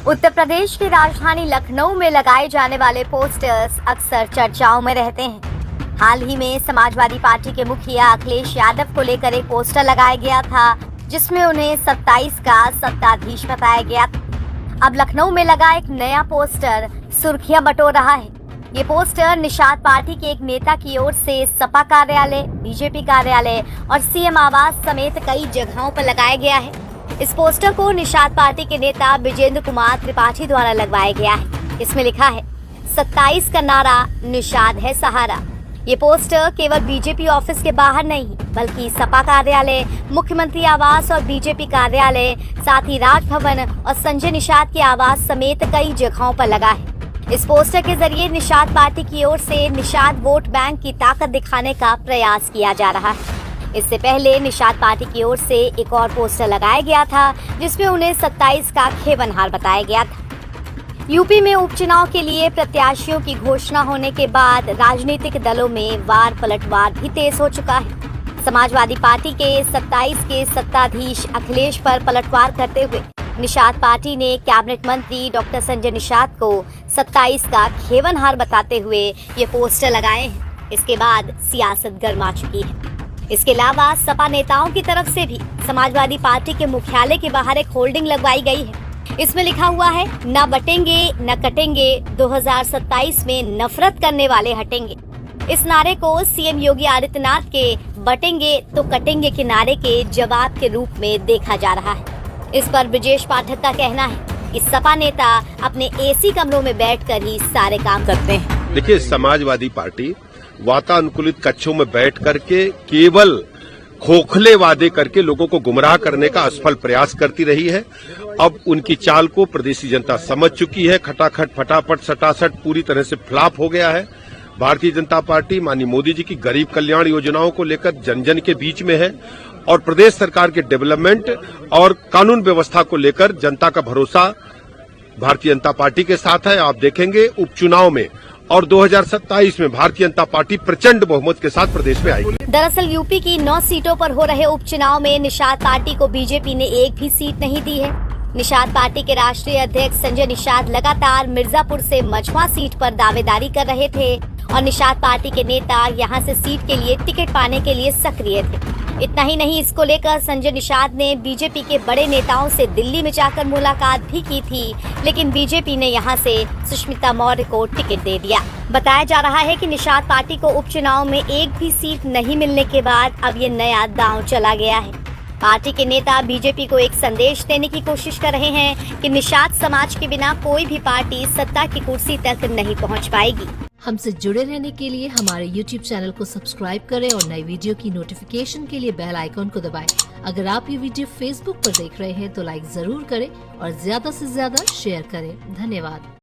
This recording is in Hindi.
उत्तर प्रदेश की राजधानी लखनऊ में लगाए जाने वाले पोस्टर्स अक्सर चर्चाओं में रहते हैं। हाल ही में समाजवादी पार्टी के मुखिया अखिलेश यादव को लेकर एक पोस्टर लगाया गया था, जिसमें उन्हें 27 का सत्ताधीश बताया गया। अब लखनऊ में लगा एक नया पोस्टर सुर्खियां बटोर रहा है। ये पोस्टर निषाद पार्टी के एक नेता की ओर से सपा कार्यालय, बीजेपी कार्यालय और सीएम आवास समेत कई जगहों पर लगाया गया है। इस पोस्टर को निषाद पार्टी के नेता विजेंद्र कुमार त्रिपाठी द्वारा लगवाया गया है। इसमें लिखा है 27 का नारा, निषाद है सहारा। ये पोस्टर केवल बीजेपी ऑफिस के बाहर नहीं, बल्कि सपा कार्यालय, मुख्यमंत्री आवास और बीजेपी कार्यालय, साथ ही राजभवन और संजय निषाद के आवास समेत कई जगहों पर लगा है। इस पोस्टर के जरिए निषाद पार्टी की ओर से निषाद वोट बैंक की ताकत दिखाने का प्रयास किया जा रहा है। इससे पहले निषाद पार्टी की ओर से एक और पोस्टर लगाया गया था, जिसमें उन्हें 27 का खेवनहार बताया गया था। यूपी में उपचुनाव के लिए प्रत्याशियों की घोषणा होने के बाद राजनीतिक दलों में वार पलटवार भी तेज हो चुका है। समाजवादी पार्टी के 27 के सत्ताधीश अखिलेश पर पलटवार करते हुए निषाद पार्टी ने कैबिनेट मंत्री डॉक्टर संजय निषाद को 27 का खेवनहार बताते हुए ये पोस्टर लगाए हैं। इसके बाद सियासत गर्मा चुकी है। इसके अलावा सपा नेताओं की तरफ से भी समाजवादी पार्टी के मुख्यालय के बाहर एक होर्डिंग लगवाई गई है। इसमें लिखा हुआ है, न बटेंगे न कटेंगे, 2027 में नफरत करने वाले हटेंगे। इस नारे को सीएम योगी आदित्यनाथ के बटेंगे तो कटेंगे के नारे के जवाब के रूप में देखा जा रहा है। इस पर ब्रजेश पाठक का कहना है कि सपा नेता अपने एसी कमरों में बैठकर ही सारे काम करते हैं। देखिए, समाजवादी पार्टी वातानुकूलित कक्षों में बैठ करके केवल खोखले वादे करके लोगों को गुमराह करने का असफल प्रयास करती रही है। अब उनकी चाल को प्रदेशी जनता समझ चुकी है। खटाखट फटाफट सटासट पूरी तरह से फ्लॉप हो गया है। भारतीय जनता पार्टी माननीय मोदी जी की गरीब कल्याण योजनाओं को लेकर जन जन के बीच में है और प्रदेश सरकार के डेवलपमेंट और कानून व्यवस्था को लेकर जनता का भरोसा भारतीय जनता पार्टी के साथ है। आप देखेंगे उपचुनाव में और 2027 में भारतीय जनता पार्टी प्रचंड बहुमत के साथ प्रदेश में आएगी। दरअसल यूपी की 9 सीटों पर हो रहे उपचुनाव में निषाद पार्टी को बीजेपी ने एक भी सीट नहीं दी है। निषाद पार्टी के राष्ट्रीय अध्यक्ष संजय निषाद लगातार मिर्जापुर से मझवा सीट पर दावेदारी कर रहे थे और निषाद पार्टी के नेता यहां से सीट के लिए टिकट पाने के लिए सक्रिय थे। इतना ही नहीं, इसको लेकर संजय निषाद ने बीजेपी के बड़े नेताओं से दिल्ली में जाकर मुलाकात भी की थी, लेकिन बीजेपी ने यहां से सुष्मिता मौर्य को टिकट दे दिया। बताया जा रहा है कि निषाद पार्टी को उपचुनाव में एक भी सीट नहीं मिलने के बाद अब ये नया दांव चला गया है। पार्टी के नेता बीजेपी को एक संदेश देने की कोशिश कर रहे हैं कि निषाद समाज के बिना कोई भी पार्टी सत्ता की कुर्सी तक नहीं पहुंच पाएगी। हमसे जुड़े रहने के लिए हमारे YouTube चैनल को सब्सक्राइब करें और नई वीडियो की नोटिफिकेशन के लिए बेल आइकॉन को दबाएं। अगर आप ये वीडियो Facebook पर देख रहे हैं तो लाइक जरूर करें और ज्यादा से ज्यादा शेयर करें। धन्यवाद।